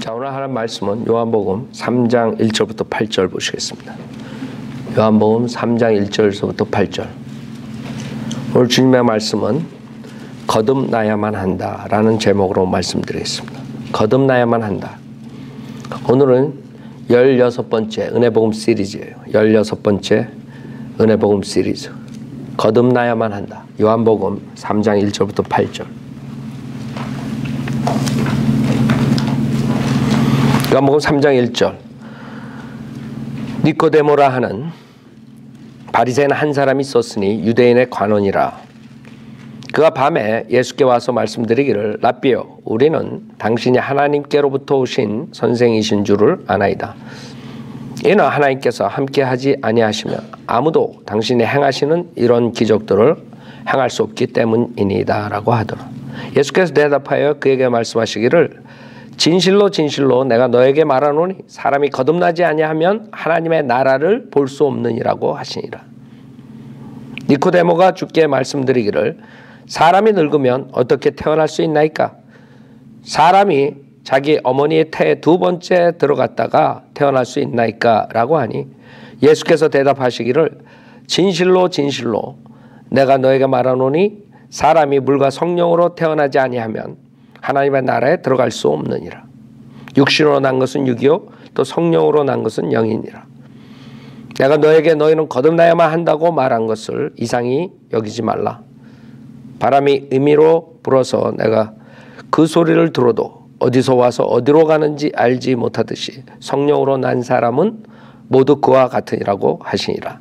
자, 오늘 하는 말씀은 요한복음 3장 1절부터 8절 보시겠습니다. 요한복음 3장 1절에서부터 8절. 오늘 주님의 말씀은 거듭나야만 한다라는 제목으로 말씀드리겠습니다. 거듭나야만 한다. 오늘은 16번째 은혜복음 시리즈예요. 16번째 은혜복음 시리즈. 거듭나야만 한다. 요한복음 3장 1절부터 8절. 요한복음 3장 1절. 니코데모라 하는 바리새인 한 사람이 있었으니 유대인의 관원이라. 그가 밤에 예수께 와서 말씀드리기를 랍비여, 우리는 당신이 하나님께로부터 오신 선생이신 줄을 아나이다. 이는 하나님께서 함께하지 아니하시면 아무도 당신이 행하시는 이런 기적들을 행할 수 없기 때문이니이다 라고 하더라. 예수께서 대답하여 그에게 말씀하시기를 진실로 진실로 내가 너에게 말하노니 사람이 거듭나지 아니하면 하나님의 나라를 볼 수 없느니라고 하시니라. 니코데모가 주께 말씀드리기를 사람이 늙으면 어떻게 태어날 수 있나이까? 사람이 자기 어머니의 태에 두 번째 들어갔다가 태어날 수 있나이까? 라고 하니 예수께서 대답하시기를 진실로 진실로 내가 너에게 말하노니 사람이 물과 성령으로 태어나지 아니하면 하나님의 나라에 들어갈 수 없느니라. 육신으로 난 것은 육이요 또 성령으로 난 것은 영이니라. 내가 너에게 너희는 거듭나야만 한다고 말한 것을 이상히 여기지 말라. 바람이 임의로 불어서 내가 그 소리를 들어도 어디서 와서 어디로 가는지 알지 못하듯이 성령으로 난 사람은 모두 그와 같으니라고 하시니라.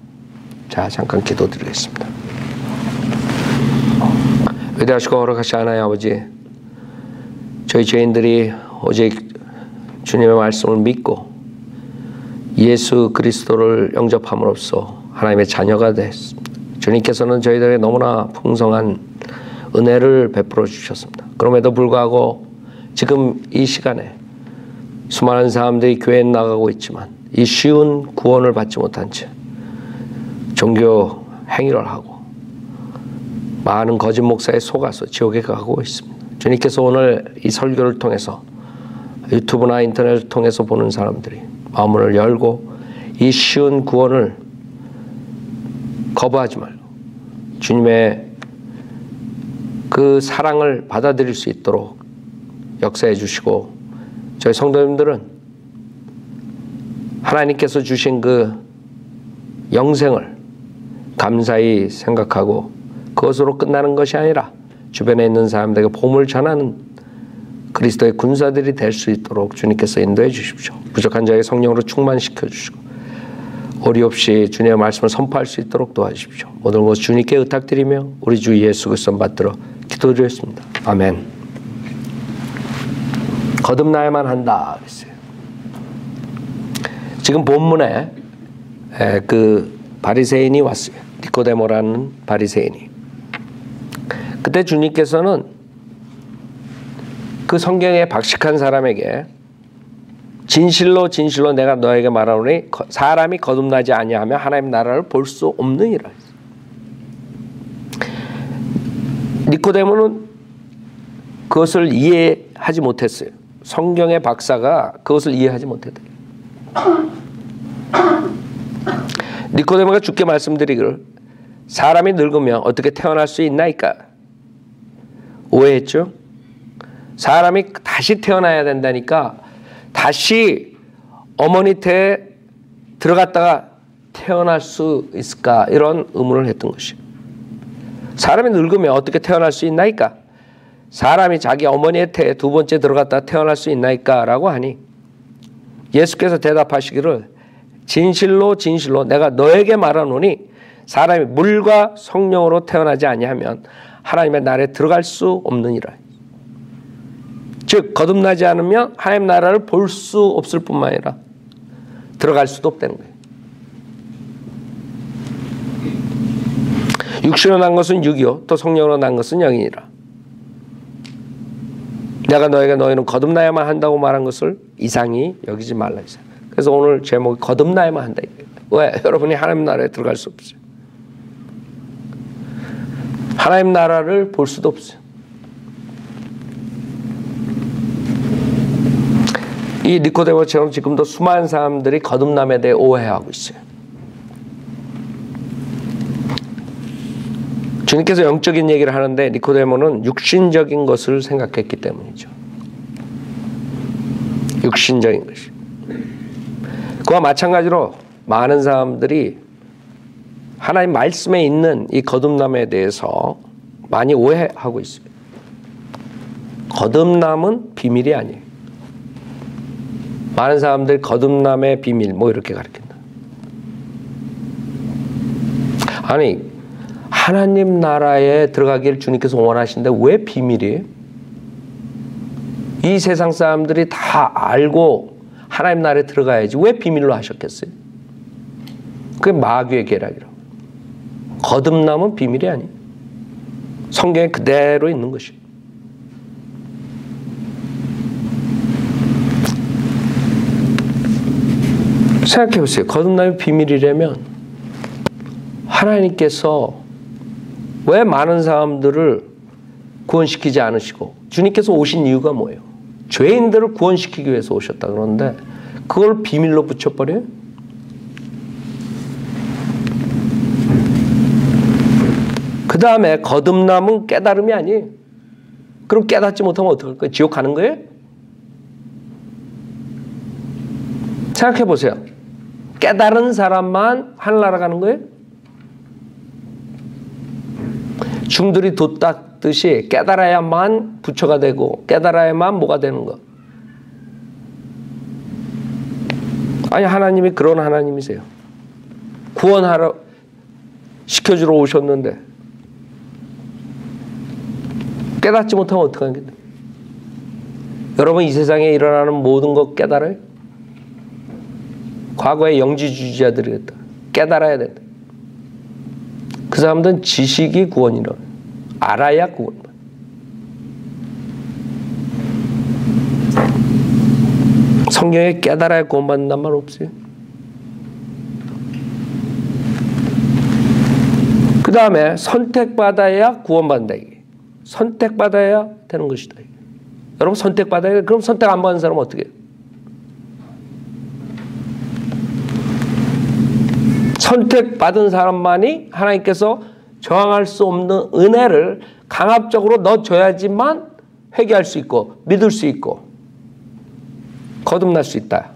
자, 잠깐 기도드리겠습니다. 위대하시고 거룩하신 하나님 아버지, 저희 죄인들이 오직 주님의 말씀을 믿고 예수 그리스도를 영접함으로써 하나님의 자녀가 됐습니다. 주님께서는 저희들에게 너무나 풍성한 은혜를 베풀어 주셨습니다. 그럼에도 불구하고 지금 이 시간에 수많은 사람들이 교회에 나가고 있지만 이 쉬운 구원을 받지 못한 채 종교 행위를 하고 많은 거짓 목사에 속아서 지옥에 가고 있습니다. 주님께서 오늘 이 설교를 통해서 유튜브나 인터넷을 통해서 보는 사람들이 마음을 열고 이 쉬운 구원을 거부하지 말고 주님의 그 사랑을 받아들일 수 있도록 역사해 주시고, 저희 성도님들은 하나님께서 주신 그 영생을 감사히 생각하고 그것으로 끝나는 것이 아니라 주변에 있는 사람들에게 복음을 전하는 그리스도의 군사들이 될 수 있도록 주님께서 인도해 주십시오. 부족한 자에게 성령으로 충만시켜 주시고 오리 없이 주님의 말씀을 선포할 수 있도록 도와주십시오. 모든 것을 주님께 의탁드리며 우리 주 예수 그리스도 받들어 기도드렸습니다. 아멘. 거듭나야만 한다 그랬어요. 지금 본문에 그 바리새인이 왔어요. 니코데모라는 바리새인이. 그때 주님께서는 그 성경에 박식한 사람에게 진실로 진실로 내가 너에게 말하노니 사람이 거듭나지 아니하면 하나님 나라를 볼 수 없느니라. 니코데모는 그것을 이해하지 못했어요. 성경의 박사가 그것을 이해하지 못했다. 니코데모가 주께 말씀드리기를 사람이 늙으면 어떻게 태어날 수 있나이까? 오해했죠? 사람이 다시 태어나야 된다니까 다시 어머니 태에 들어갔다가 태어날 수 있을까? 이런 의문을 했던 것이에요. 사람이 늙으면 어떻게 태어날 수 있나이까? 사람이 자기 어머니의 태에 두 번째 들어갔다가 태어날 수 있나이까? 라고 하니 예수께서 대답하시기를 진실로 진실로 내가 너에게 말하노니 사람이 물과 성령으로 태어나지 아니하면 하나님의 나라에 들어갈 수 없느니라. 즉 거듭나지 않으면 하나님 나라를 볼 수 없을 뿐만 아니라 들어갈 수도 없다는 거예요. 육신으로 난 것은 육이요 또 성령으로 난 것은 영이니라. 내가 너에게 너희는 거듭나야만 한다고 말한 것을 이상히 여기지 말라 했어요. 그래서 오늘 제목이 거듭나야만 한다. 왜? 여러분이 하나님 나라에 들어갈 수 없어요. 하나님 나라를 볼 수도 없어요. 이 니코데모처럼 지금도 수많은 사람들이 거듭남에 대해 오해하고 있어요. 주님께서 영적인 얘기를 하는데 니코데모는 육신적인 것을 생각했기 때문이죠. 육신적인 것이. 그와 마찬가지로 많은 사람들이 하나님 말씀에 있는 이 거듭남에 대해서 많이 오해하고 있어요. 거듭남은 비밀이 아니에요. 많은 사람들이 거듭남의 비밀 뭐 이렇게 가르친다. 아니 하나님 나라에 들어가기를 주님께서 원하시는데 왜 비밀이에요? 이 세상 사람들이 다 알고 하나님 나라에 들어가야지 왜 비밀로 하셨겠어요? 그게 마귀의 계략이라고. 거듭남은 비밀이 아니에요. 성경에 그대로 있는 것이에요. 생각해 보세요. 거듭남이 비밀이라면 하나님께서 왜 많은 사람들을 구원시키지 않으시고 주님께서 오신 이유가 뭐예요? 죄인들을 구원시키기 위해서 오셨다 그러는데 그걸 비밀로 붙여버려요? 그 다음에 거듭남은 깨달음이 아니에요. 그럼 깨닫지 못하면 어떡할 거예요? 지옥 가는 거예요? 생각해 보세요. 깨달은 사람만 하늘나라 가는 거예요? 중들이 돛 닦듯이 깨달아야만 부처가 되고 깨달아야만 뭐가 되는 거. 아니 하나님이 그런 하나님이세요. 구원하러 시켜주러 오셨는데 깨닫지 못하면 어떡하겠어요? 여러분 이 세상에 일어나는 모든 것 깨달아요? 과거의 영지주의자들이었다. 깨달아야 된다. 그 사람들은 지식이 구원이라. 알아야 구원. 성경에 깨달아야 구원받는단 말 없어요. 그 다음에 선택받아야 구원받는다. 이게. 선택받아야 되는 것이다. 이게. 여러분 선택받아야 돼. 그럼 선택 안 받는 사람은 어떻게 해요? 선택받은 사람만이 하나님께서 저항할 수 없는 은혜를 강압적으로 넣어줘야지만 회개할 수 있고 믿을 수 있고 거듭날 수 있다.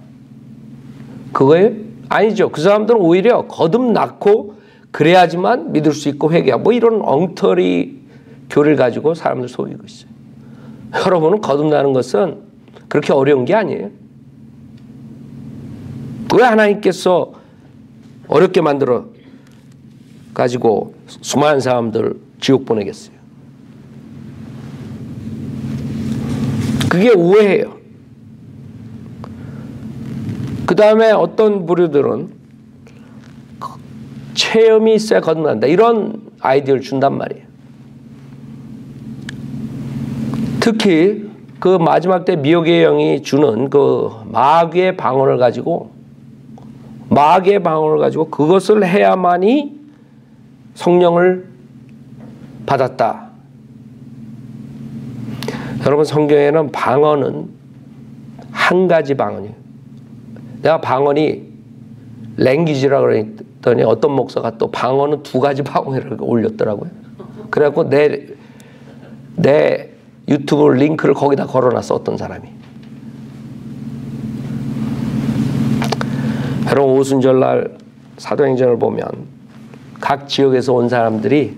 그거예요? 아니죠. 그 사람들은 오히려 거듭났고 그래야지만 믿을 수 있고 회개하고 뭐 이런 엉터리 교리를 가지고 사람들 속이고 있어요. 여러분은 거듭나는 것은 그렇게 어려운 게 아니에요. 왜 하나님께서 어렵게 만들어 가지고 수많은 사람들 지옥 보내겠어요? 그게 오해예요. 그 다음에 어떤 부류들은 체험이 있어야 거듭난다. 이런 아이디어를 준단 말이에요. 특히 그 마지막 때 미혹의 영이 주는 그 마귀의 방언을 가지고 그것을 해야만이 성령을 받았다. 여러분 성경에는 방언은 한 가지 방언이에요. 내가 방언이 랭귀지라고 그랬더니 어떤 목사가 또 방언은 두 가지 방언이라고 올렸더라고요. 그래갖고 내 유튜브 링크를 거기다 걸어놨어 어떤 사람이. 여러분 오순절날 사도행전을 보면 각 지역에서 온 사람들이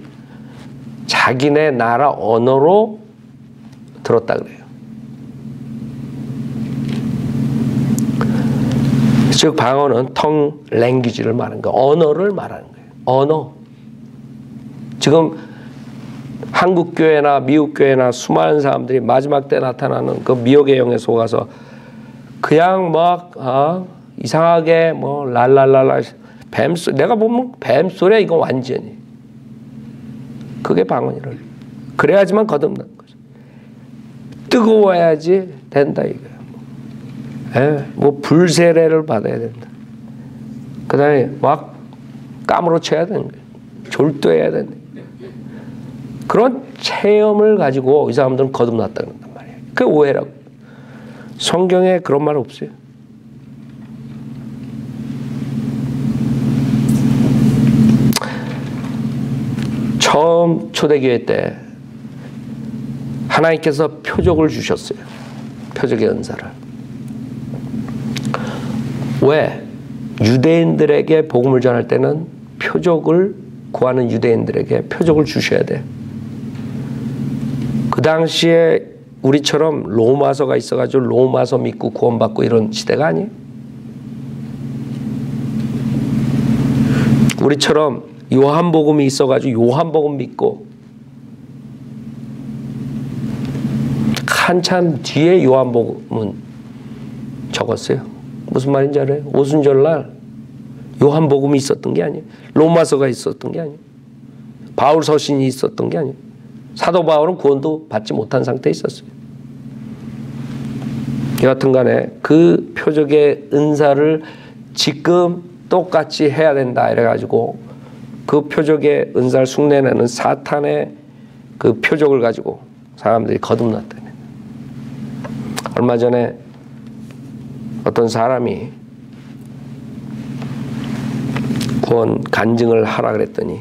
자기네 나라 언어로 들었다 그래요. 즉 방언은 텅 랭귀지를 말하는 거예요. 언어를 말하는 거예요. 언어. 지금 한국 교회나 미국 교회나 수많은 사람들이 마지막 때 나타나는 그 미혹의 영에 속아서 그냥 막 이상하게 뭐 랄랄랄라 뱀소리 내가 보면 뱀소리야 이거 완전히. 그게 방언이라. 그래야지만 거듭난 거죠. 뜨거워야지 된다 이거야. 뭐 불세례를 받아야 된다. 그 다음에 막 까무러쳐야 되는 거예요. 졸도해야 된다. 그런 체험을 가지고 이 사람들은 거듭났다는 말이에요. 그게 오해라고. 성경에 그런 말 없어요. 처음 초대교회 때 하나님께서 표적을 주셨어요. 표적의 은사를. 왜? 유대인들에게 복음을 전할 때는 표적을 구하는 유대인들에게 표적을 주셔야 돼. 그 당시에 우리처럼 로마서가 있어가지고 로마서 믿고 구원받고 이런 시대가 아니에요. 우리처럼 요한복음이 있어가지고 요한복음 믿고 한참 뒤에 요한복음은 적었어요. 무슨 말인지 알아요? 오순절날 요한복음이 있었던 게 아니에요. 로마서가 있었던 게 아니에요. 바울 서신이 있었던 게 아니에요. 사도 바울은 구원도 받지 못한 상태에 있었어요. 여하튼 간에 그 표적의 은사를 지금 똑같이 해야 된다 이래가지고 그 표적의 은사를 흉내내는 사탄의 그 표적을 가지고 사람들이 거듭났다. 얼마 전에 어떤 사람이 구원 간증을 하라 그랬더니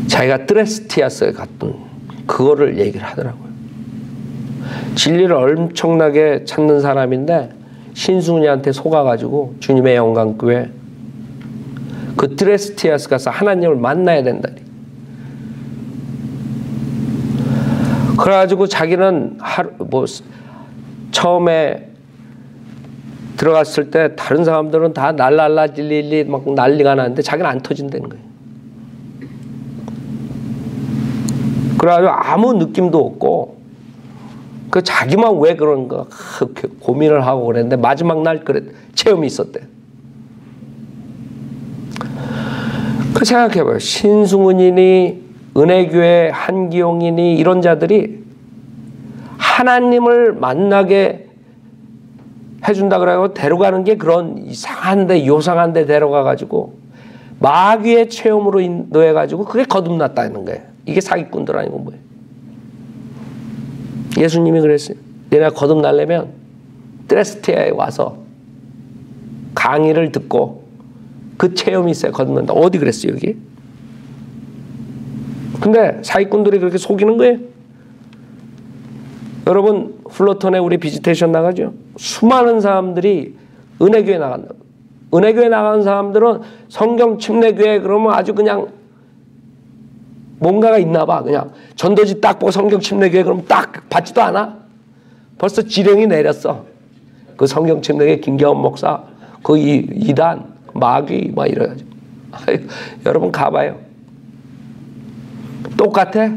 자기가 트레스티아스에 갔던 그거를 얘기를 하더라고요. 진리를 엄청나게 찾는 사람인데 신승훈이한테 속아가지고 주님의 영광교회 그 트레스티아스 가서 하나님을 만나야 된다. 그래가지고 자기는 처음에 들어갔을 때 다른 사람들은 다 날랄라 찔릴리 막 난리가 나는데 자기는 안 터진다는 거예요. 그래가지고 아무 느낌도 없고 그 자기만 왜 그런가 고민을 하고 그랬는데 마지막 날 그래 체험이 있었대. 그 생각해봐요. 신승훈이니 은혜교회 한기용이니 이런 자들이 하나님을 만나게 해준다 그래가지고 데려가는 게 그런 이상한데 요상한데 데려가가지고 마귀의 체험으로 인도해가지고 그게 거듭났다는 거예요. 이게 사기꾼들 아니고 뭐예요. 예수님이 그랬어요. 내가 거듭나려면 트레스티아에 와서 강의를 듣고 그 체험이 있어야 거듭난다. 어디 그랬어요 여기? 근데 사기꾼들이 그렇게 속이는 거예요. 여러분 플로톤에 우리 비지테이션 나가죠. 수많은 사람들이 은혜교회 나간다. 은혜교회 나가는 사람들은 성경 침례교회 그러면 아주 그냥 뭔가가 있나 봐. 그냥 전도지 딱 보고 성경 침례교회 그러면 딱 받지도 않아. 벌써 지령이 내렸어. 그 성경 침례교회 김경원 목사 그 이단 마귀 막 이래가지고 여러분 가봐요. 똑같아.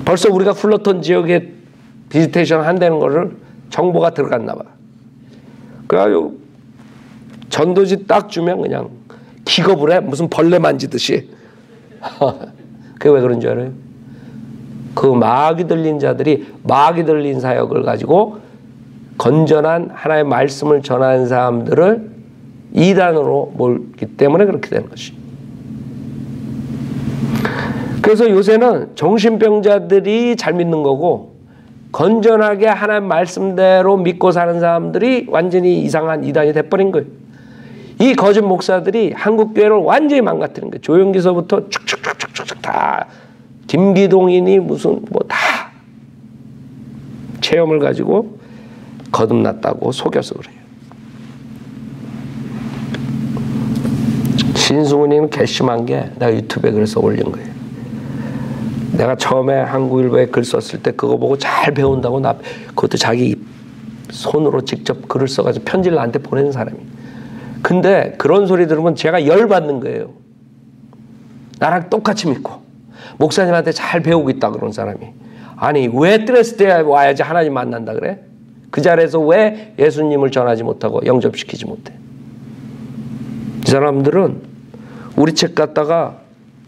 벌써 우리가 플로톤 지역에 비지테이션 한다는 거를 정보가 들어갔나 봐. 그래가지고 전도지 딱 주면 그냥 기겁을 해. 무슨 벌레 만지듯이. 그게 왜 그런 줄 알아요? 그 마귀 들린 자들이 마귀 들린 사역을 가지고 건전한 하나님의 말씀을 전하는 사람들을 이단으로 몰기 때문에 그렇게 되는 것이. 그래서 요새는 정신병자들이 잘 믿는 거고 건전하게 하나님 말씀대로 믿고 사는 사람들이 완전히 이상한 이단이 돼버린 거예요. 이 거짓 목사들이 한국 교회를 완전히 망가뜨린 거예요. 조영기서부터 축축축축축 다 김기동이니 무슨 뭐 다 체험을 가지고 거듭났다고 속여서 그래요. 신승훈이는 괘씸한 게 내가 유튜브에 그래서 올린 거예요. 내가 처음에 한국일보에 글 썼을 때 그거 보고 잘 배운다고 나 그것도 자기 손으로 직접 글을 써가지고 편지를 나한테 보내는 사람이. 근데 그런 소리 들으면 제가 열받는 거예요. 나랑 똑같이 믿고 목사님한테 잘 배우고 있다 그런 사람이. 아니 왜 트레스트에 와야지 하나님 만난다 그래? 그 자리에서 왜 예수님을 전하지 못하고 영접시키지 못해? 이 사람들은 우리 책 갖다가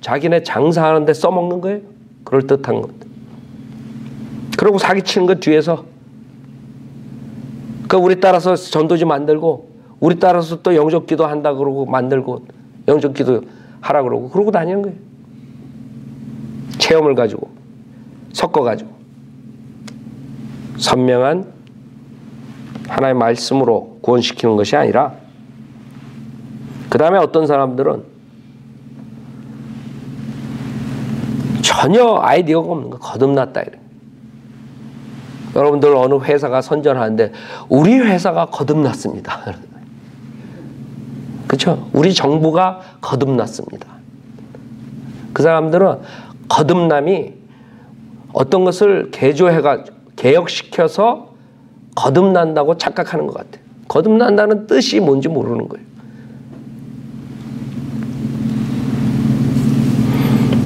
자기네 장사하는데 써먹는 거예요. 그럴듯한 것. 그러고 사기치는 것 뒤에서 그 우리 따라서 전도지 만들고 우리 따라서 또 영접기도 한다 그러고 만들고 영접기도 하라 그러고 다니는 거예요. 체험을 가지고 섞어가지고 선명한 하나님의 말씀으로 구원시키는 것이 아니라, 그 다음에 어떤 사람들은 전혀 아이디어가 없는 거, 거듭났다 이래. 여러분들 어느 회사가 선전하는데 우리 회사가 거듭났습니다. 그렇죠? 우리 정부가 거듭났습니다. 그 사람들은 거듭남이 어떤 것을 개혁시켜서 거듭난다고 착각하는 것 같아요. 거듭난다는 뜻이 뭔지 모르는 거예요.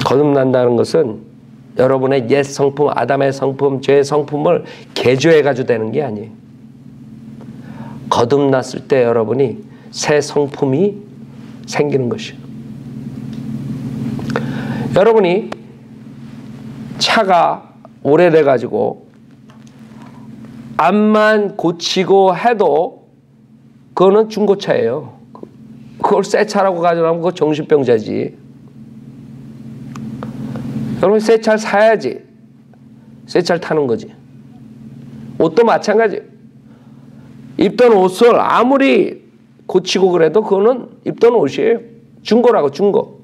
거듭난다는 것은 여러분의 옛 성품, 아담의 성품, 죄의 성품을 개조해가지고 되는 게 아니에요. 거듭났을 때 여러분이 새 성품이 생기는 것이에요. 여러분이 차가 오래돼가지고 암만 고치고 해도 그거는 중고차예요. 그걸 새 차라고 가져가면 그거 정신병자지. 여러분 새 차를 사야지. 새 차를 타는 거지. 옷도 마찬가지. 입던 옷을 아무리 고치고 그래도 그거는 입던 옷이에요. 중고라고, 중고.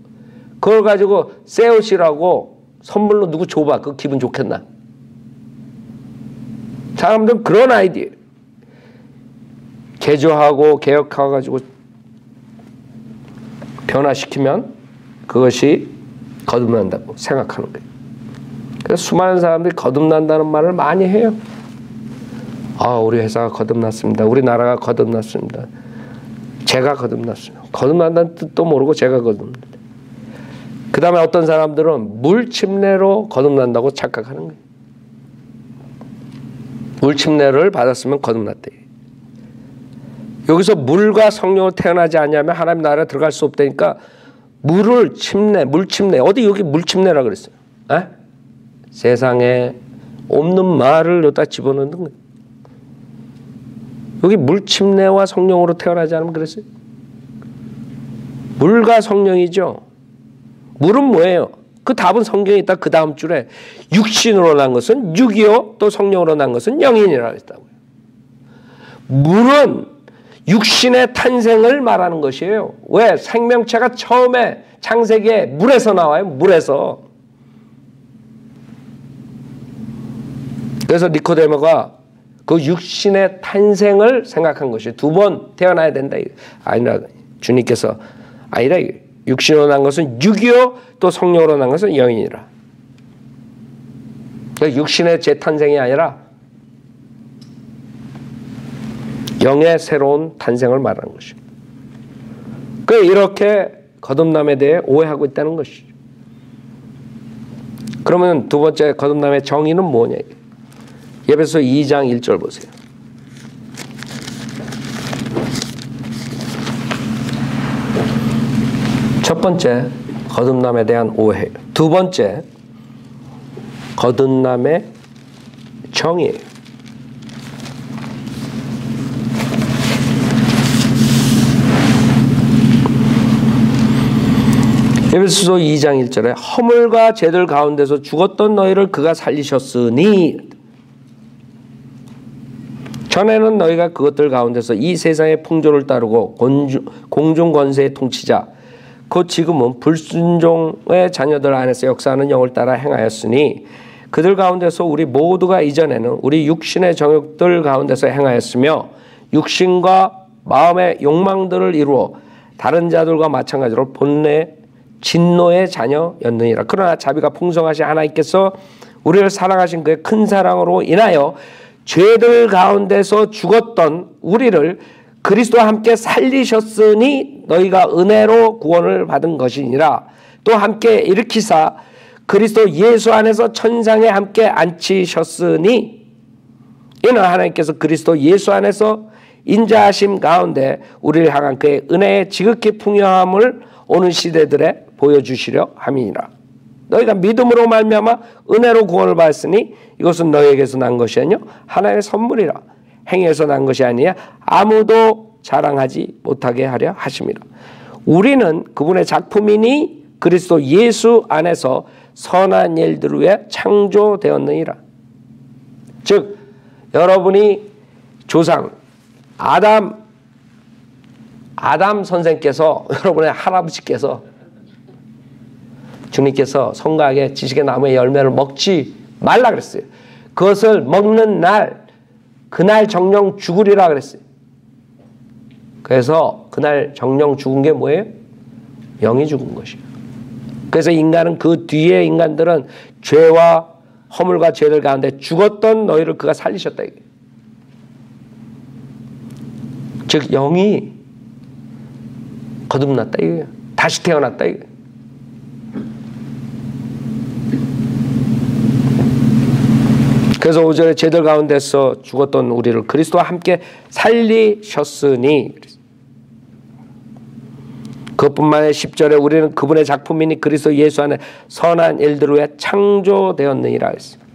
그걸 가지고 새 옷이라고 선물로 누구 줘봐. 그 기분 좋겠나? 사람들은 그런 아이디어. 개조하고 개혁하고 가지고 변화시키면 그것이 거듭난다고 생각하는 거예요. 그래서 수많은 사람들이 거듭난다는 말을 많이 해요. 아, 우리 회사가 거듭났습니다. 우리 나라가 거듭났습니다. 제가 거듭났어요. 거듭난다는 뜻도 모르고 제가 거듭난다. 그 다음에 어떤 사람들은 물 침례로 거듭난다고 착각하는 거예요. 물 침례를 받았으면 거듭났대. 여기서 물과 성령으로 태어나지 않냐면 하나님 나라에 들어갈 수 없다니까 물 침례. 어디 여기 물 침례라 그랬어요? 에? 세상에 없는 말을 여기다 집어넣는 거예요. 여기 물 침례와 성령으로 태어나지 않으면 그랬어요? 물과 성령이죠. 물은 뭐예요? 그 답은 성경에 있다. 그 다음 줄에 육신으로 난 것은 육이요 또 성령으로 난 것은 영이니라 했다고요. 물은 육신의 탄생을 말하는 것이에요. 왜? 생명체가 처음에 창세기에 물에서 나와요. 물에서. 그래서 니코데모가 그 육신의 탄생을 생각한 것이 두 번 태어나야 된다. 아니라 주님께서 아니라 육신으로 난 것은 육이요 또 성령으로 난 것은 영이니라. 그러니까 육신의 재탄생이 아니라 영의 새로운 탄생을 말하는 것이죠. 이렇게 거듭남에 대해 오해하고 있다는 것이죠. 그러면 두 번째 거듭남의 정의는 뭐냐? 에베소 2장 1절 보세요. 첫 번째 거듭남에 대한 오해. 두 번째 거듭남의 정의예요. 에베소서 2장 1절에 허물과 죄들 가운데서 죽었던 너희를 그가 살리셨으니 전에는 너희가 그것들 가운데서 이 세상의 풍조를 따르고 공중 권세의 통치자 곧 지금은 불순종의 자녀들 안에서 역사하는 영을 따라 행하였으니 그들 가운데서 우리 모두가 이전에는 우리 육신의 정욕들 가운데서 행하였으며 육신과 마음의 욕망들을 이루어 다른 자들과 마찬가지로 본래 진노의 자녀였느니라. 그러나 자비가 풍성하신 하나님께서 우리를 사랑하신 그의 큰 사랑으로 인하여 죄들 가운데서 죽었던 우리를 그리스도와 함께 살리셨으니 너희가 은혜로 구원을 받은 것이니라. 또 함께 일으키사 그리스도 예수 안에서 천상에 함께 앉히셨으니 이는 하나님께서 그리스도 예수 안에서 인자하심 가운데 우리를 향한 그의 은혜의 지극히 풍요함을 오는 시대들에 보여주시려 함이니라. 너희가 믿음으로 말미암아 은혜로 구원을 받았으니 이것은 너희에게서 난 것이 아니요 하나님의 선물이라. 행위에서 난 것이 아니야 아무도 자랑하지 못하게 하려 하심이라. 우리는 그분의 작품이니 그리스도 예수 안에서 선한 일들을 위해 창조되었느니라. 즉 여러분이 조상 아담 선생께서 여러분의 할아버지께서 주님께서 선악의 지식의 나무의 열매를 먹지 말라 그랬어요. 그것을 먹는 날 그날 정령 죽으리라 그랬어요. 그래서 그날 정령 죽은 게 뭐예요? 영이 죽은 것이에요. 그래서 인간은 그 뒤에 인간들은 죄와 허물과 죄들 가운데 죽었던 너희를 그가 살리셨다. 즉 영이 거듭났다 이거예요. 다시 태어났다 이거예요. 그래서 5절에 죄들 가운데서 죽었던 우리를 그리스도와 함께 살리셨으니, 그것뿐만 아니라 10절에 우리는 그분의 작품이니 그리스도 예수 안에 선한 일들을 위해 창조되었느니라 했습니다.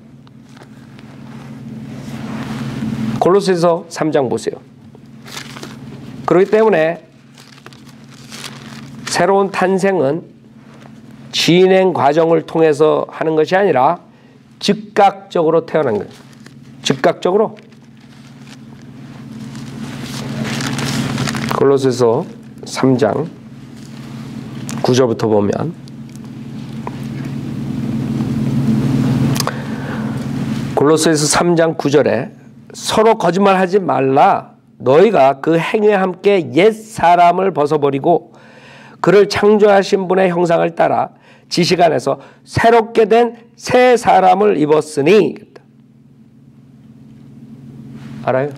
골로새서 3장 보세요. 그렇기 때문에 새로운 탄생은 진행 과정을 통해서 하는 것이 아니라 즉각적으로 태어난 거예요. 즉각적으로. 골로새서 3장 9절부터 보면 골로새서 3장 9절에 서로 거짓말하지 말라. 너희가 그 행위에 함께 옛 사람을 벗어버리고 그를 창조하신 분의 형상을 따라 지식 안에서 새롭게 된 새 사람을 입었으니. 알아요?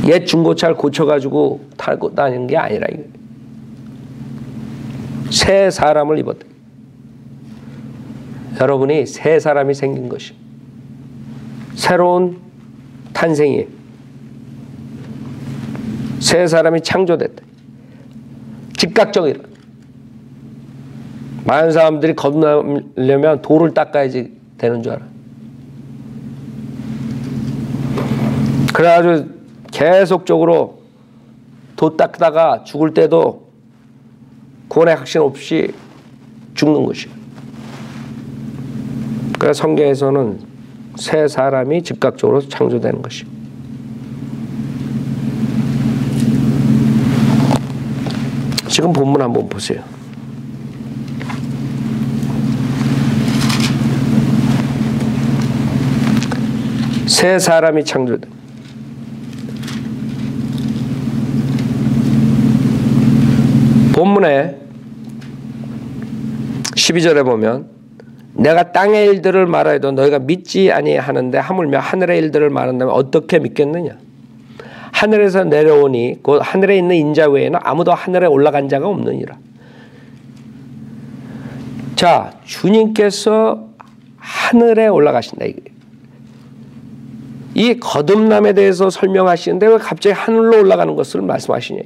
옛 중고차를 고쳐가지고 타고 다니는 게 아니라 이거. 새 사람을 입었다. 여러분이 새 사람이 생긴 것이 새로운 탄생이에요. 새 사람이 창조됐다. 즉각적이라. 많은 사람들이 거듭나려면 돌을 닦아야지 되는 줄 알아. 그래가지고 계속적으로 도 닦다가 죽을 때도 구원의 확신 없이 죽는 것이에요. 그래서 성경에서는 새 사람이 즉각적으로 창조되는 것이에요. 지금 본문 한번 보세요. 새 사람이 창조돼. 본문에 12절에 보면 내가 땅의 일들을 말하여도 너희가 믿지 아니하는데 하물며 하늘의 일들을 말한다면 어떻게 믿겠느냐. 하늘에서 내려오니 곧 하늘에 있는 인자 외에는 아무도 하늘에 올라간 자가 없느니라. 자, 주님께서 하늘에 올라가신다. 이 거듭남에 대해서 설명하시는데 왜 갑자기 하늘로 올라가는 것을 말씀하시냐.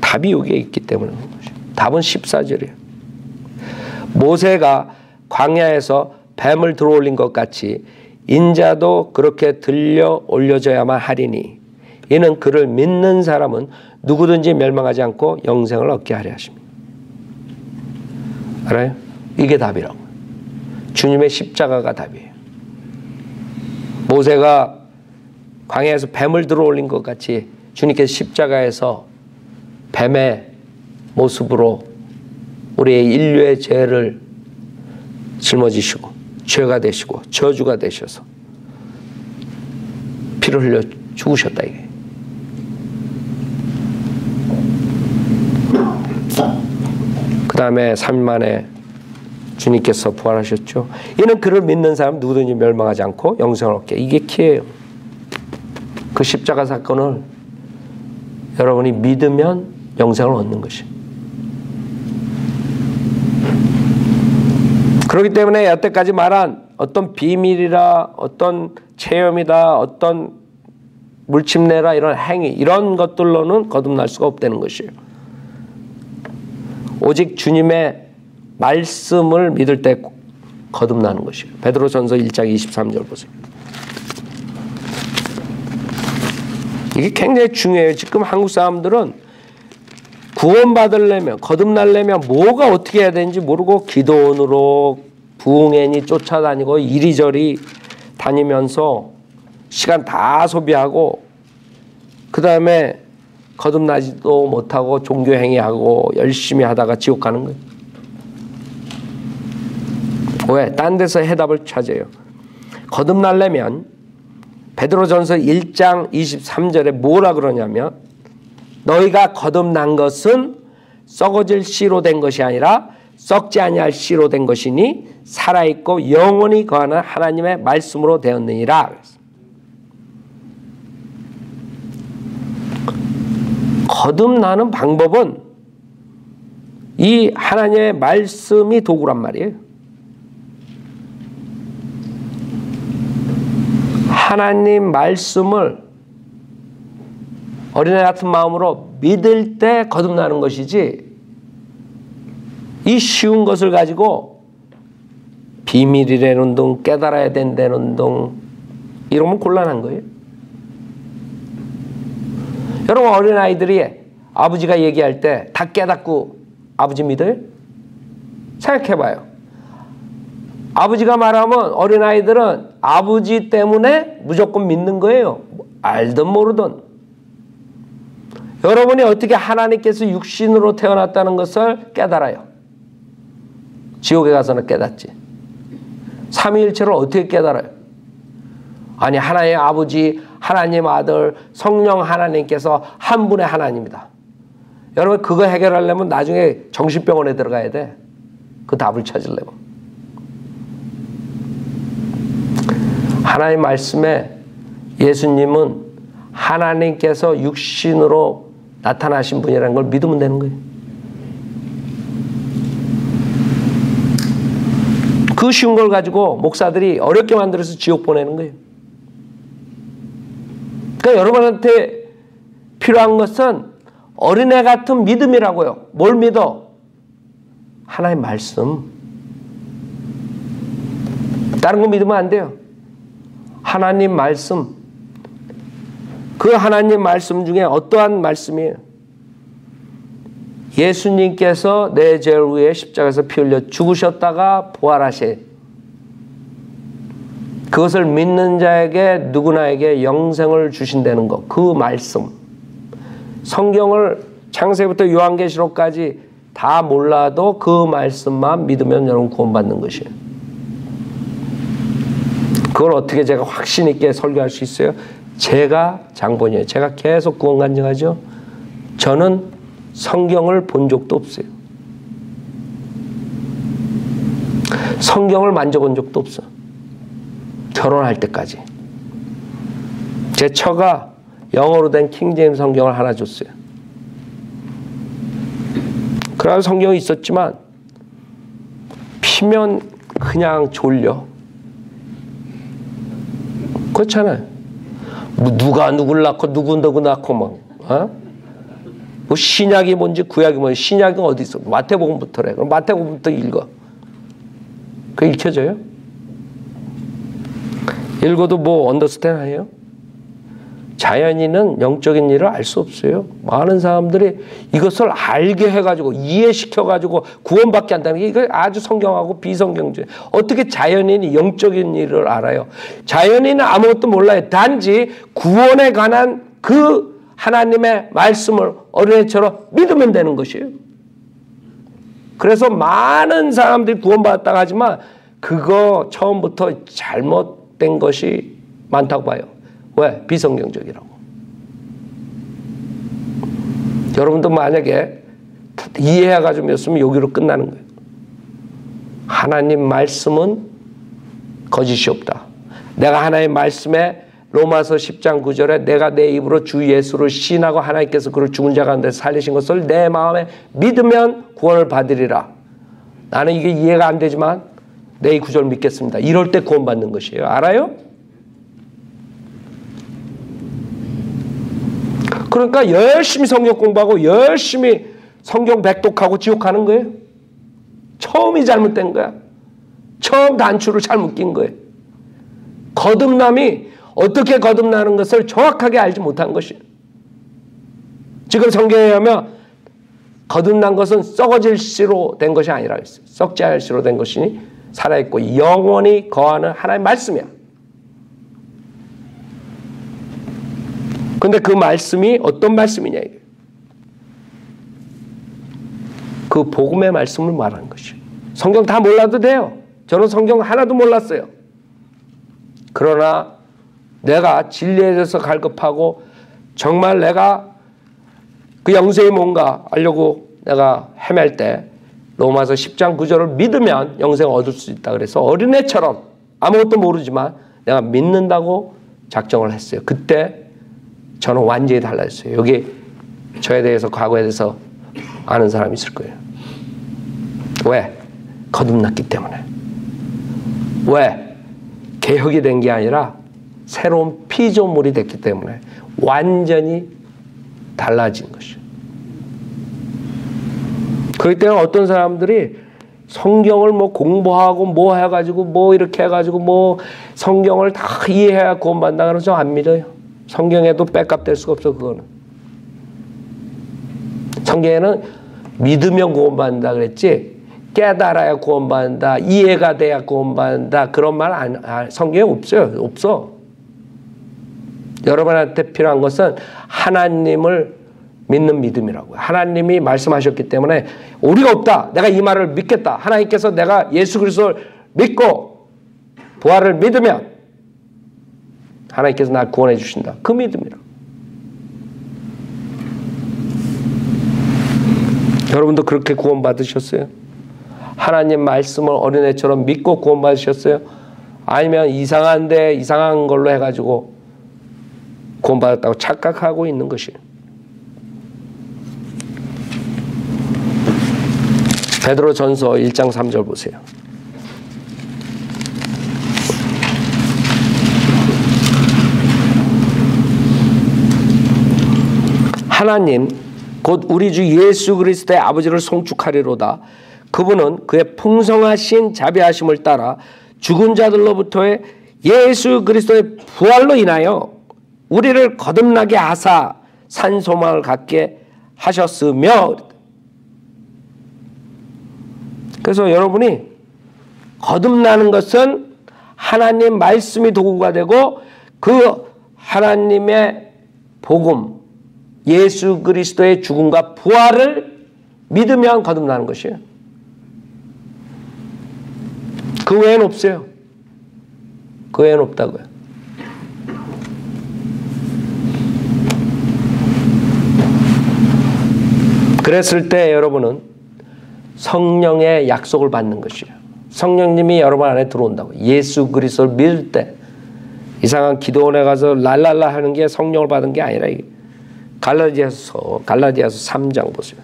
답이 여기에 있기 때문에 그런 것이죠. 답은 14절이에요. 모세가 광야에서 뱀을 들어올린 것 같이 인자도 그렇게 들려 올려져야만 하리니 이는 그를 믿는 사람은 누구든지 멸망하지 않고 영생을 얻게 하려 하십니다. 알아요? 이게 답이라고. 주님의 십자가가 답이에요. 모세가 광야에서 뱀을 들어올린 것 같이 주님께서 십자가에서 뱀의 모습으로 우리의 인류의 죄를 짊어지시고 죄가 되시고 저주가 되셔서 피를 흘려 죽으셨다 이게. 그 다음에 3일 만에 주님께서 부활하셨죠. 이는 그를 믿는 사람 누구든지 멸망하지 않고 영생을 얻게. 이게 키예요. 그 십자가 사건을 여러분이 믿으면 영생을 얻는 것이. 그렇기 때문에 여태까지 말한 어떤 비밀이라 어떤 체험이다 어떤 물침내라 이런 행위 이런 것들로는 거듭날 수가 없다는 것이에요. 오직 주님의 말씀을 믿을 때 거듭나는 것이에요. 베드로전서 1장 23절 보세요. 이게 굉장히 중요해요. 지금 한국 사람들은 구원받으려면 거듭나려면 뭐가 어떻게 해야 되는지 모르고 기도원으로 붕해니 쫓아다니고 이리저리 다니면서 시간 다 소비하고 그 다음에 거듭나지도 못하고 종교행위하고 열심히 하다가 지옥 가는 거예요. 왜? 딴 데서 해답을 찾아요. 거듭나려면 베드로전서 1장 23절에 뭐라 그러냐면 너희가 거듭난 것은 썩어질 씨로 된 것이 아니라 썩지 아니할 씨로 된 것이니 살아있고 영원히 거하는 하나님의 말씀으로 되었느니라. 거듭나는 방법은 이 하나님의 말씀이 도구란 말이에요. 하나님 말씀을 어린애 같은 마음으로 믿을 때 거듭나는 것이지 이 쉬운 것을 가지고 비밀이라는 둥 깨달아야 된다는 둥 이러면 곤란한 거예요. 여러분 어린아이들이 아버지가 얘기할 때 다 깨닫고 아버지 믿어요? 생각해봐요. 아버지가 말하면 어린아이들은 아버지 때문에 무조건 믿는 거예요. 알든 모르든. 여러분이 어떻게 하나님께서 육신으로 태어났다는 것을 깨달아요? 지옥에 가서는 깨닫지. 삼위일체를 어떻게 깨달아요? 아니 하나님 아버지, 하나님 아들, 성령 하나님께서 한 분의 하나님이다. 여러분 그거 해결하려면 나중에 정신병원에 들어가야 돼. 그 답을 찾으려면. 하나님 말씀에 예수님은 하나님께서 육신으로 나타나신 분이라는 걸 믿으면 되는 거예요. 그 쉬운 걸 가지고 목사들이 어렵게 만들어서 지옥 보내는 거예요. 그러니까 여러분한테 필요한 것은 어린애 같은 믿음이라고요. 뭘 믿어? 하나님 말씀. 다른 거 믿으면 안 돼요. 하나님 말씀. 그 하나님 말씀 중에 어떠한 말씀이에요? 예수님께서 내 죄를 위해 십자가에서 피 흘려 죽으셨다가 부활하신 그것을 믿는 자에게 누구나에게 영생을 주신다는 것. 그 말씀. 성경을 창세기부터 요한계시록까지 다 몰라도 그 말씀만 믿으면 여러분 구원받는 것이에요. 그걸 어떻게 제가 확신 있게 설교할 수 있어요? 제가 장본이에요. 제가 계속 구원 간증하죠. 저는 성경을 본 적도 없어요. 성경을 만져본 적도 없어. 결혼할 때까지. 제 처가 영어로 된 킹제임스 성경을 하나 줬어요. 그런 성경이 있었지만 피면 그냥 졸려. 그렇잖아요. 뭐 누가 누굴 낳고 누구 낳고 뭐, 뭐 신약이 뭔지 구약이 뭔지. 신약은 어디 있어? 마태복음부터래. 그럼 마태복음부터 읽어. 그게 읽혀져요? 읽어도 뭐 언더스탠드 해요? 자연인은 영적인 일을 알 수 없어요. 많은 사람들이 이것을 알게 해가지고 이해시켜가지고 구원받게 한다는 게 이거 아주 성경하고 비성경적. 어떻게 자연인이 영적인 일을 알아요? 자연인은 아무것도 몰라요. 단지 구원에 관한 그 하나님의 말씀을 어린애처럼 믿으면 되는 것이에요. 그래서 많은 사람들이 구원받았다고 하지만 그거 처음부터 잘못된 것이 많다고 봐요. 왜? 비성경적이라고. 여러분도 만약에 이해해가지고 였으면 여기로 끝나는 거예요. 하나님 말씀은 거짓이 없다. 내가 하나님 말씀에 로마서 10장 9절에 내가 내 입으로 주 예수를 시인하고 하나님께서 그를 죽은 자 가운데 살리신 것을 내 마음에 믿으면 구원을 받으리라. 나는 이게 이해가 안 되지만 내 이 구절 믿겠습니다. 이럴 때 구원받는 것이에요. 알아요? 그러니까 열심히 성경 공부하고 열심히 성경 백독하고 지옥 가는 거예요. 처음이 잘못된 거야. 처음 단추를 잘못 낀 거예요. 거듭남이 어떻게 거듭나는 것을 정확하게 알지 못한 것이에요. 지금 성경에 의하면 거듭난 것은 썩어질 씨로 된 것이 아니라 했어요. 썩지 않을 씨로 된 것이니 살아있고 영원히 거하는 하나님의 말씀이야. 근데 그 말씀이 어떤 말씀이냐 이게. 그 복음의 말씀을 말하는 것이요. 성경 다 몰라도 돼요. 저는 성경 하나도 몰랐어요. 그러나 내가 진리에 대해서 갈급하고 정말 내가 그 영생이 뭔가 알려고 내가 헤맬 때 로마서 10장 9절을 믿으면 영생을 얻을 수 있다. 그래서 어린애처럼 아무것도 모르지만 내가 믿는다고 작정을 했어요. 그때 저는 완전히 달라졌어요. 여기 저에 대해서 과거에 대해서 아는 사람이 있을 거예요. 왜? 거듭났기 때문에. 왜? 개혁이 된 게 아니라 새로운 피조물이 됐기 때문에 완전히 달라진 것이죠. 그렇기 때문에 어떤 사람들이 성경을 뭐 공부하고 뭐 해가지고 뭐 이렇게 해가지고 뭐 성경을 다 이해해야 구원받는다 그러면 저 안 믿어요. 성경에도 백값 될 수가 없어. 그거는. 성경에는 믿으면 구원받는다 그랬지 깨달아야 구원받는다, 이해가 돼야 구원받는다 그런 말 성경에 없어요. 없어. 여러분한테 필요한 것은 하나님을 믿는 믿음이라고요. 하나님이 말씀하셨기 때문에 우리가 없다. 내가 이 말을 믿겠다. 하나님께서 내가 예수 그리스도를 믿고 부활을 믿으면 하나님께서 날 구원해 주신다. 그 믿음이라고. 여러분도 그렇게 구원받으셨어요? 하나님 말씀을 어린애처럼 믿고 구원받으셨어요? 아니면 이상한 걸로 해가지고 구원받았다고 착각하고 있는 것이에요. 베드로전서 1장 3절 보세요. 하나님 곧 우리 주 예수 그리스도의 아버지를 송축하리로다. 그분은 그의 풍성하신 자비하심을 따라 죽은 자들로부터의 예수 그리스도의 부활로 인하여 우리를 거듭나게 하사 산 소망을 갖게 하셨으며. 그래서 여러분이 거듭나는 것은 하나님 말씀이 도구가 되고 그 하나님의 복음 예수 그리스도의 죽음과 부활을 믿으면 거듭나는 것이에요. 그 외에는 없어요. 그 외에는 없다고요. 그랬을 때 여러분은 성령의 약속을 받는 것이에요. 성령님이 여러분 안에 들어온다고. 예수 그리스도를 믿을 때 이상한 기도원에 가서 랄랄라 하는 게 성령을 받은 게 아니라 갈라디아서 3장 보세요.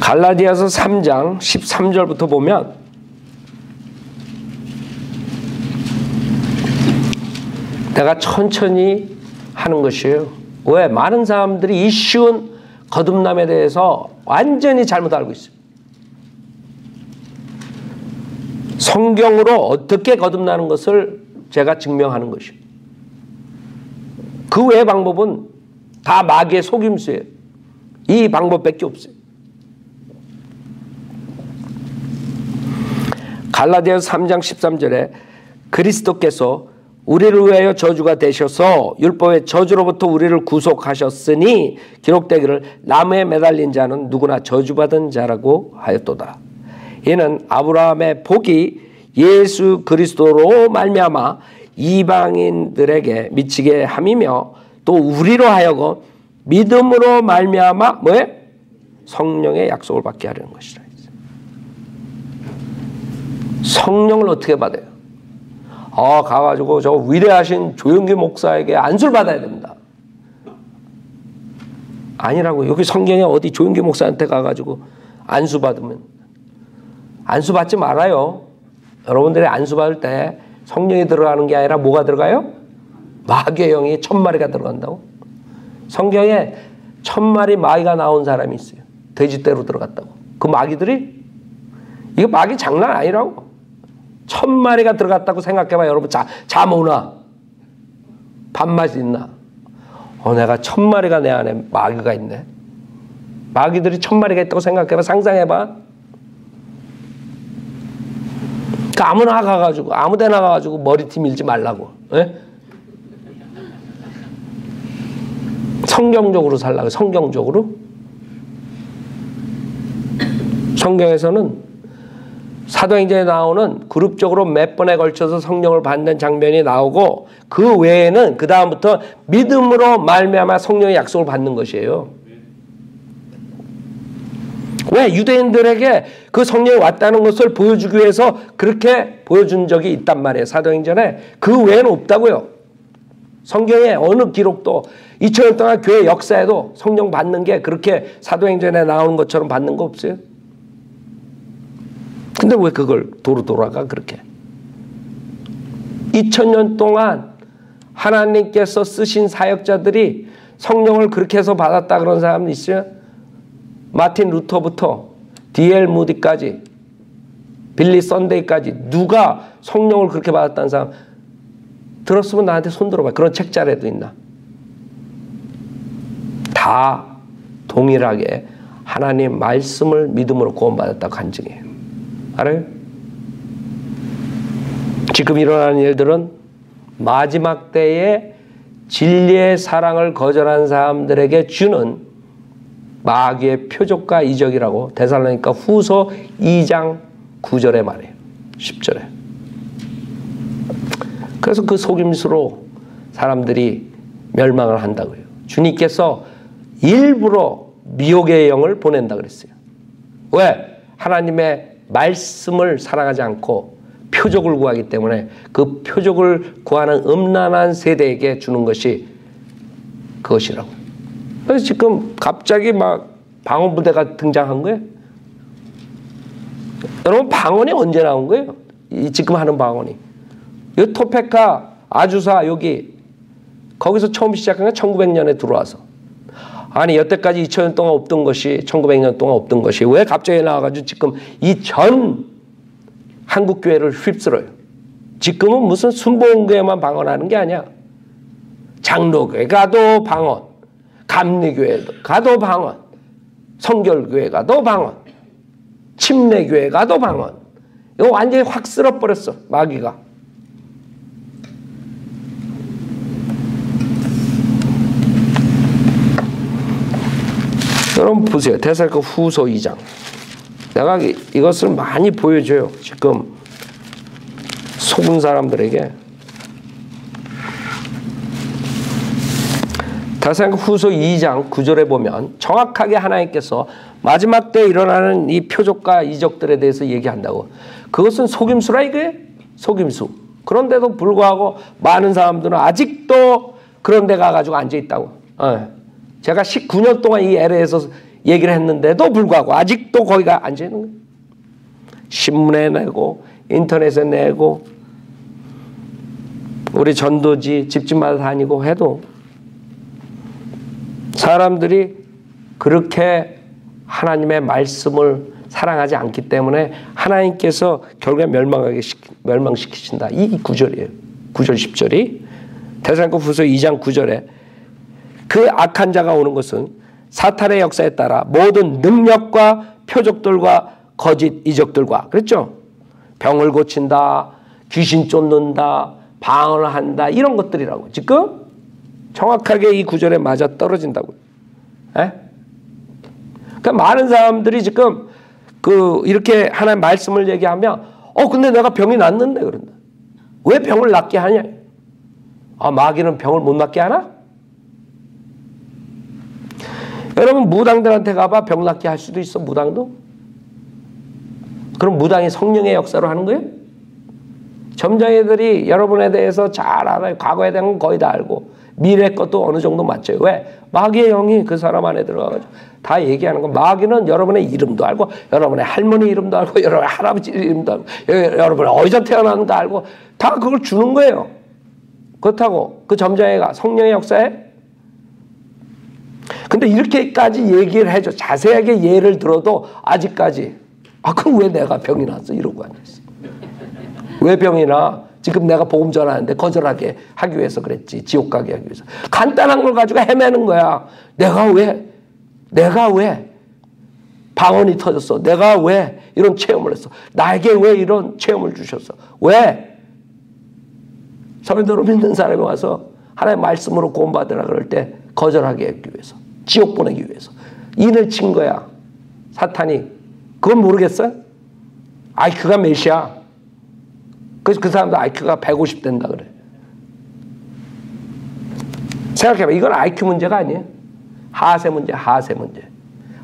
갈라디아서 3장 13절부터 보면 내가 천천히 하는 것이에요. 왜? 많은 사람들이 이 쉬운 거듭남에 대해서 완전히 잘못 알고 있어요. 성경으로 어떻게 거듭나는 것을 제가 증명하는 것이에요. 그 외의 방법은 다 마귀의 속임수예요. 이 방법밖에 없어요. 갈라디아서 3장 13절에 그리스도께서 우리를 위하여 저주가 되셔서 율법의 저주로부터 우리를 구속하셨으니 기록되기를 나무에 매달린 자는 누구나 저주받은 자라고 하였도다. 이는 아브라함의 복이 예수 그리스도로 말미암아 이방인들에게 미치게 함이며 또 우리로 하여금 믿음으로 말미암아 뭐예요? 성령의 약속을 받게 하려는 것이라. 성령을 어떻게 받아요? 가가지고 저 위대하신 조영기 목사에게 안수를 받아야 됩니다. 아니라고. 여기 성경에 어디 조영기 목사한테 가가지고 안수 받으면 안수 받지 말아요. 여러분들이 안수 받을 때 성령이 들어가는 게 아니라 뭐가 들어가요? 마귀의 영이 1000마리가 들어간다고. 성경에 1000마리 마귀가 나온 사람이 있어요. 돼지떼로 들어갔다고. 그 마귀들이 이거 마귀 장난 아니라고. 1000마리가 들어갔다고 생각해봐. 여러분 잠 오나? 밥맛 있나? 내가 1000마리가 내 안에 마귀가 있네. 마귀들이 1000마리가 있다고 생각해봐. 상상해봐. 아무나 가가지고 아무데나 가가지고 머리띠 밀지 말라고. 에? 성경적으로 살라고. 성경적으로. 성경에서는 사도행전에 나오는 그룹적으로 몇 번에 걸쳐서 성령을 받는 장면이 나오고, 그 외에는 그 다음부터 믿음으로 말미암아 성령의 약속을 받는 것이에요. 왜? 유대인들에게 그 성령이 왔다는 것을 보여주기 위해서 그렇게 보여준 적이 있단 말이에요. 사도행전에. 그 외에는 없다고요. 성경의 어느 기록도 2000년 동안 교회 역사에도 성령 받는 게 그렇게 사도행전에 나오는 것처럼 받는 거 없어요. 근데 왜 그걸 도로 돌아가 그렇게? 2000년 동안 하나님께서 쓰신 사역자들이 성령을 그렇게 해서 받았다 그런 사람 있어요? 마틴 루터부터 D.L. 무디까지, 빌리 썬데이까지 누가 성령을 그렇게 받았다는 사람 들었으면 나한테 손 들어봐. 그런 책자라도 있나? 다 동일하게 하나님 말씀을 믿음으로 구원받았다고 간증해요. 알아요? 지금 일어나는 일들은 마지막 때에 진리의 사랑을 거절한 사람들에게 주는 마귀의 표적과 이적이라고 데살로니가 후서 2장 9절에 말해요. 10절에. 그래서 그 속임수로 사람들이 멸망을 한다고요. 주님께서 일부러 미혹의 영을 보낸다 그랬어요. 왜? 하나님의 말씀을 사랑하지 않고 표적을 구하기 때문에 그 표적을 구하는 음란한 세대에게 주는 것이 그것이라고. 그래서 지금 갑자기 막 방언 부대가 등장한 거예요. 여러분, 방언이 언제 나온 거예요? 지금 하는 방언이. 이 토페카 아주사 여기 거기서 처음 시작한 게 1900년에 들어와서. 아니 여태까지 2000년 동안 없던 것이 1900년 동안 없던 것이 왜 갑자기 나와가지고 지금 이 전 한국교회를 휩쓸어요. 지금은 무슨 순복음교회만 방언하는 게 아니야. 장로교회 가도 방언, 감리교회 가도 방언, 성결교회 가도 방언, 침례교회 가도 방언. 이거 완전히 확 쓸어버렸어 마귀가. 여러분 보세요. 데살로니가 후서 2장. 내가 이것을 많이 보여줘요. 지금 속은 사람들에게. 데살로니가 후서 2장 9절에 보면 정확하게 하나님께서 마지막 때 일어나는 이 표적과 이적들에 대해서 얘기한다고. 그것은 속임수라 이거예요. 속임수. 그런데도 불구하고 많은 사람들은 아직도 그런 데 가가지고 앉아있다고. 제가 19년 동안 이 LA에서 얘기를 했는데도 불구하고 아직도 거기가 앉아있는 거예요. 신문에 내고 인터넷에 내고 우리 전도지 집집마다 다니고 해도 사람들이 그렇게 하나님의 말씀을 사랑하지 않기 때문에 하나님께서 결국에 멸망시키신다. 이 9절이에요. 9절 10절이 데살로니가 후서 2장 9절에 그 악한 자가 오는 것은 사탄의 역사에 따라 모든 능력과 표적들과 거짓 이적들과 그랬죠? 병을 고친다, 귀신 쫓는다, 방언을 한다 이런 것들이라고. 지금 정확하게 이 구절에 맞아 떨어진다고요. 그러니까 많은 사람들이 지금 이렇게 하나님 말씀을 얘기하면 근데 내가 병이 낫는데 그런다. 왜 병을 낫게 하냐? 마귀는 병을 못 낫게 하나? 여러분 무당들한테 가봐 병 낫게 할 수도 있어. 무당도? 그럼 무당이 성령의 역사로 하는 거예요? 점쟁이들이 여러분에 대해서 잘 알아요. 과거에 대한 건 거의 다 알고 미래 것도 어느 정도 맞죠. 왜? 마귀의 영이 그 사람 안에 들어가가지고 다 얘기하는 거. 마귀는 여러분의 이름도 알고 여러분의 할머니 이름도 알고 여러분의 할아버지 이름도 알고 여러분의 어디서 태어났는지 알고 다 그걸 주는 거예요. 그렇다고 그 점쟁이가 성령의 역사에 근데 이렇게까지 얘기를 해줘. 자세하게 예를 들어도 아직까지 그럼 왜 내가 병이 났어? 이러고 앉아있어. 왜 병이 나? 지금 내가 복음 전하는데 거절하게 하기 위해서 그랬지. 지옥 가게 하기 위해서. 간단한 걸 가지고 헤매는 거야. 내가 왜 방언이 터졌어? 내가 왜 이런 체험을 했어? 나에게 왜 이런 체험을 주셨어? 왜? 성도로 믿는 사람이 와서 하나님의 말씀으로 구원받으라 그럴 때 거절하게 하기 위해서, 지옥 보내기 위해서 인을 친 거야. 사탄이. 그건 모르겠어요? IQ가 몇이야? 그래서 그 사람도 IQ가 150 된다 그래. 생각해봐. 이건 IQ 문제가 아니에요. 하세 문제, 하세 문제.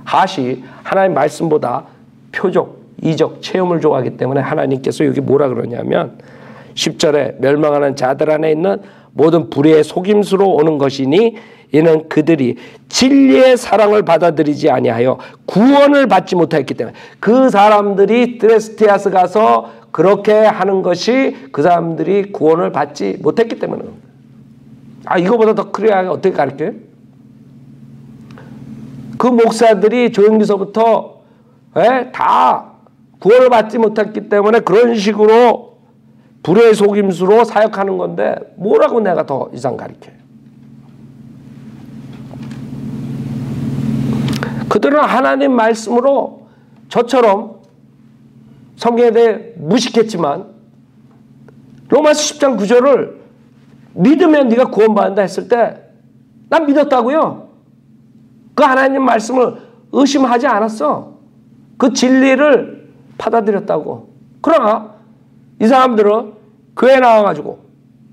하시 하나님 말씀보다 표적, 이적, 체험을 좋아하기 때문에 하나님께서 여기 뭐라 그러냐면 10절에 멸망하는 자들 안에 있는 모든 불의의 속임수로 오는 것이니 이는 그들이 진리의 사랑을 받아들이지 아니하여 구원을 받지 못했기 때문에. 그 사람들이 드레스티아스 가서 그렇게 하는 것이 그 사람들이 구원을 받지 못했기 때문에. 이거보다 더 클리어하게 어떻게 가르쳐요? 그 목사들이 조영기서부터 다 구원을 받지 못했기 때문에 그런 식으로 불의 속임수로 사역하는 건데 뭐라고 내가 더 이상 가르쳐요? 그들은 하나님 말씀으로 저처럼 성경에 대해 무식했지만 로마서 10장 9절을 믿으면 네가 구원받는다 했을 때 난 믿었다고요. 그 하나님 말씀을 의심하지 않았어. 그 진리를 받아들였다고. 그러나 이 사람들은 교회에 나와가지고,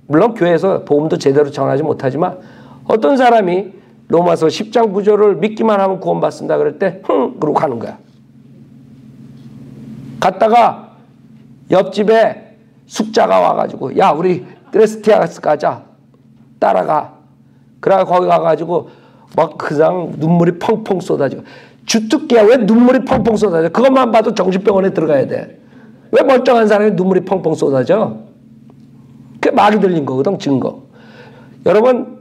물론 교회에서 복음도 제대로 전하지 못하지만 어떤 사람이 로마서 10장 9절을 믿기만 하면 구원받습니다 그럴 때 그러고 가는 거야. 갔다가 옆집에 숙자가 와가지고 야 우리 드레스티아스 가자. 따라가. 그래가 거기 가가지고 막 그냥 눈물이 펑펑 쏟아지고. 주특기야. 왜 눈물이 펑펑 쏟아져? 그것만 봐도 정신병원에 들어가야 돼. 왜 멀쩡한 사람이 눈물이 펑펑 쏟아져? 그게 말이 들린 거거든. 증거. 여러분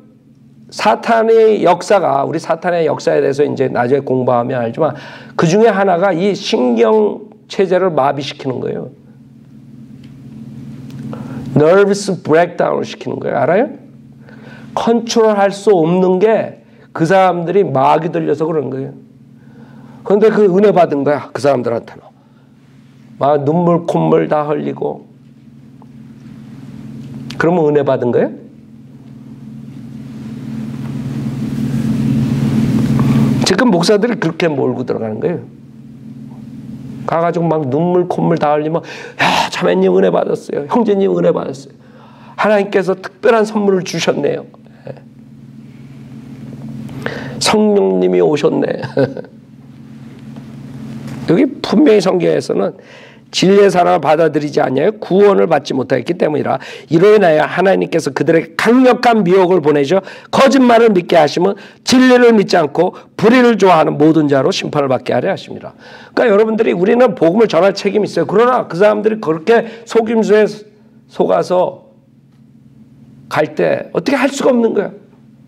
사탄의 역사가, 우리 사탄의 역사에 대해서 이제 나중에 공부하면 알지만 그 중에 하나가 이 신경체제를 마비시키는 거예요. nervous breakdown을 시키는 거예요. 알아요? 컨트롤할 수 없는 게 그 사람들이 마귀 들려서 그런 거예요. 그런데 그 은혜 받은 거야. 그 사람들한테는. 막 눈물 콧물 다 흘리고. 그러면 은혜 받은 거예요? 지금 목사들이 그렇게 몰고 들어가는 거예요. 가가지고 막 눈물 콧물 다 흘리면 야 자매님 은혜 받았어요. 형제님 은혜 받았어요. 하나님께서 특별한 선물을 주셨네요. 성령님이 오셨네. 여기 분명히 성경에서는 진리의 사랑을 받아들이지 아니하여 구원을 받지 못하였기 때문이라. 이로 인하여 하나님께서 그들에게 강력한 미혹을 보내셔 거짓말을 믿게 하시면 진리를 믿지 않고 불의를 좋아하는 모든 자로 심판을 받게 하려 하십니다. 그러니까 여러분들이 우리는 복음을 전할 책임이 있어요. 그러나 그 사람들이 그렇게 속임수에 속아서 갈 때 어떻게 할 수가 없는 거야.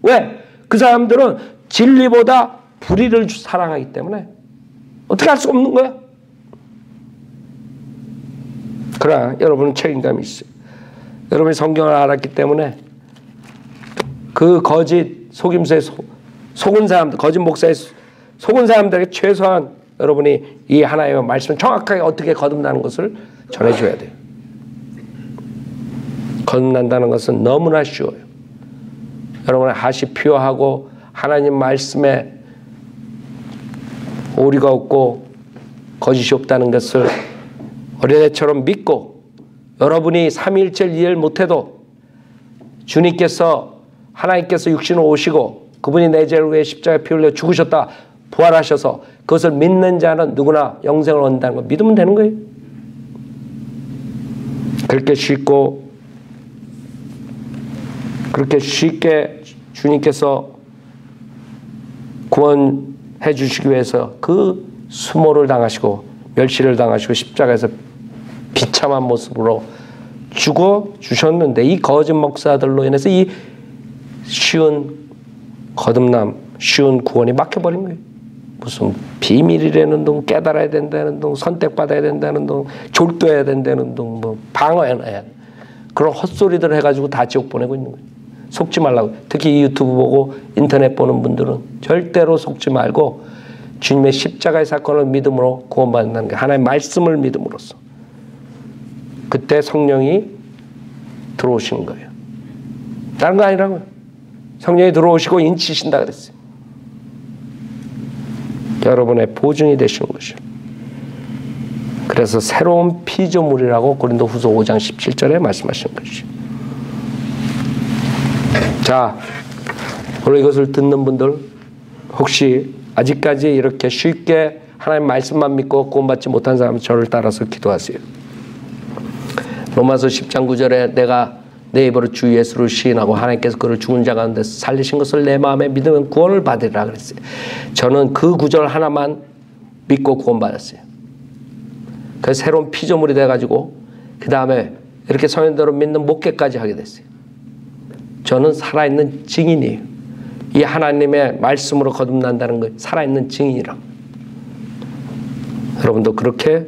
왜? 그 사람들은 진리보다 불의를 사랑하기 때문에 어떻게 할 수가 없는 거야. 그러나 여러분은 책임감이 있어요. 여러분이 성경을 알았기 때문에 그 거짓 속임수에 속은 사람들, 거짓 목사에 속은 사람들에게 최소한 여러분이 이 하나님의 말씀을 정확하게 어떻게 거듭나는 것을 전해줘야 돼요. 거듭난다는 것은 너무나 쉬워요. 여러분의 하시 피어하고 하나님 말씀에 오류가 없고 거짓이 없다는 것을 어린애처럼 믿고, 여러분이 삼위일체를 이해를 못해도 주님께서, 하나님께서 육신으로 오시고 그분이 내 죄를 위해 십자가에 피 흘려 죽으셨다 부활하셔서 그것을 믿는 자는 누구나 영생을 얻는다는 걸 믿으면 되는 거예요. 그렇게 쉽게 주님께서 구원해 주시기 위해서 그 수모를 당하시고 멸시를 당하시고 십자가에서 비참한 모습으로 죽어 주셨는데, 이 거짓 목사들로 인해서 이 쉬운 거듭남, 쉬운 구원이 막혀버린 거예요. 무슨 비밀이라는 둥, 깨달아야 된다는 둥, 선택받아야 된다는 둥, 졸도해야 된다는 둥, 뭐 방어해야 돼. 그런 헛소리들 해가지고 다 지옥 보내고 있는 거예요. 속지 말라고. 특히 이 유튜브 보고 인터넷 보는 분들은 절대로 속지 말고 주님의 십자가의 사건을 믿음으로 구원받는다는 게 하나님의 말씀을 믿음으로써 그때 성령이 들어오시는 거예요. 다른 거 아니라고요. 성령이 들어오시고 인치신다 그랬어요. 여러분의 보증이 되시는 것이요. 그래서 새로운 피조물이라고 고린도후서 5장 17절에 말씀하시는 것이죠. 자, 오늘 이것을 듣는 분들 혹시 아직까지 이렇게 쉽게 하나님 말씀만 믿고 구원받지 못한 사람은 저를 따라서 기도하세요. 로마서 10장 9절에 내가 내 입으로 주 예수를 시인하고 하나님께서 그를 죽은 자 가운데서 살리신 것을 내 마음에 믿으면 구원을 받으리라 그랬어요. 저는 그 구절 하나만 믿고 구원받았어요. 그래서 새로운 피조물이 돼가지고 그 다음에 이렇게 성현대로 믿는 목회까지 하게 됐어요. 저는 살아있는 증인이에요. 이 하나님의 말씀으로 거듭난다는 것, 살아있는 증인이라고. 여러분도 그렇게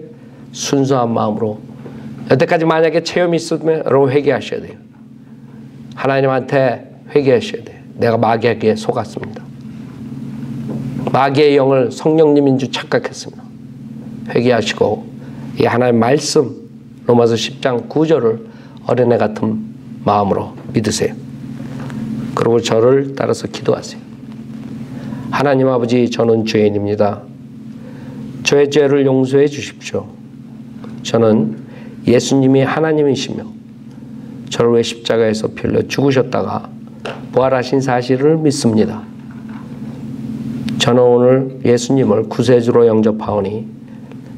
순수한 마음으로 여태까지 만약에 체험이 있었으면 여러분 회개하셔야 돼요. 하나님한테 회개하셔야 돼요. 내가 마귀에게 속았습니다. 마귀의 영을 성령님인 줄 착각했습니다. 회개하시고 이 하나님의 말씀 로마서 10장 9절을 어린애 같은 마음으로 믿으세요. 그리고 저를 따라서 기도하세요. 하나님 아버지, 저는 죄인입니다. 저의 죄를 용서해 주십시오. 저는 예수님이 하나님이시며 저를 왜 십자가에서 피 흘려 죽으셨다가 부활하신 사실을 믿습니다. 저는 오늘 예수님을 구세주로 영접하오니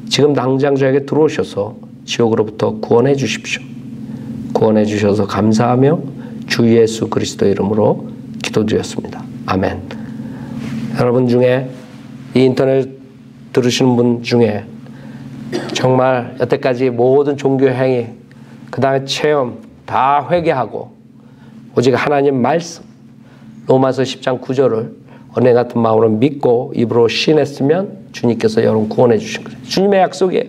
지금 당장 저에게 들어오셔서 지옥으로부터 구원해 주십시오. 구원해 주셔서 감사하며 주 예수 그리스도 이름으로 기도드렸습니다. 아멘. 여러분 중에 이 인터넷 들으시는 분 중에 정말 여태까지 모든 종교 행위, 그 다음에 체험 다 회개하고 오직 하나님 말씀 로마서 10장 9절을 은혜 같은 마음으로 믿고 입으로 시인했으면 주님께서 여러분 구원해 주신 거예요. 주님의 약속이에요.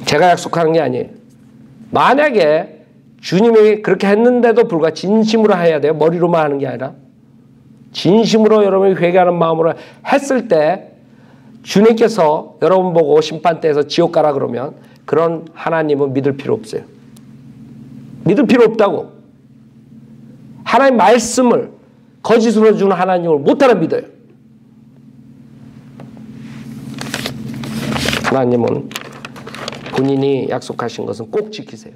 제가 약속하는 게 아니에요. 만약에 주님이 그렇게 했는데도 불구하고 진심으로 해야 돼요. 머리로만 하는 게 아니라 진심으로 여러분이 회개하는 마음으로 했을 때 주님께서 여러분 보고 심판대에서 지옥 가라 그러면 그런 하나님은 믿을 필요 없어요. 믿을 필요 없다고. 하나님 말씀을 거짓으로 주는 하나님을 못하나 믿어요. 하나님은 본인이 약속하신 것은 꼭 지키세요.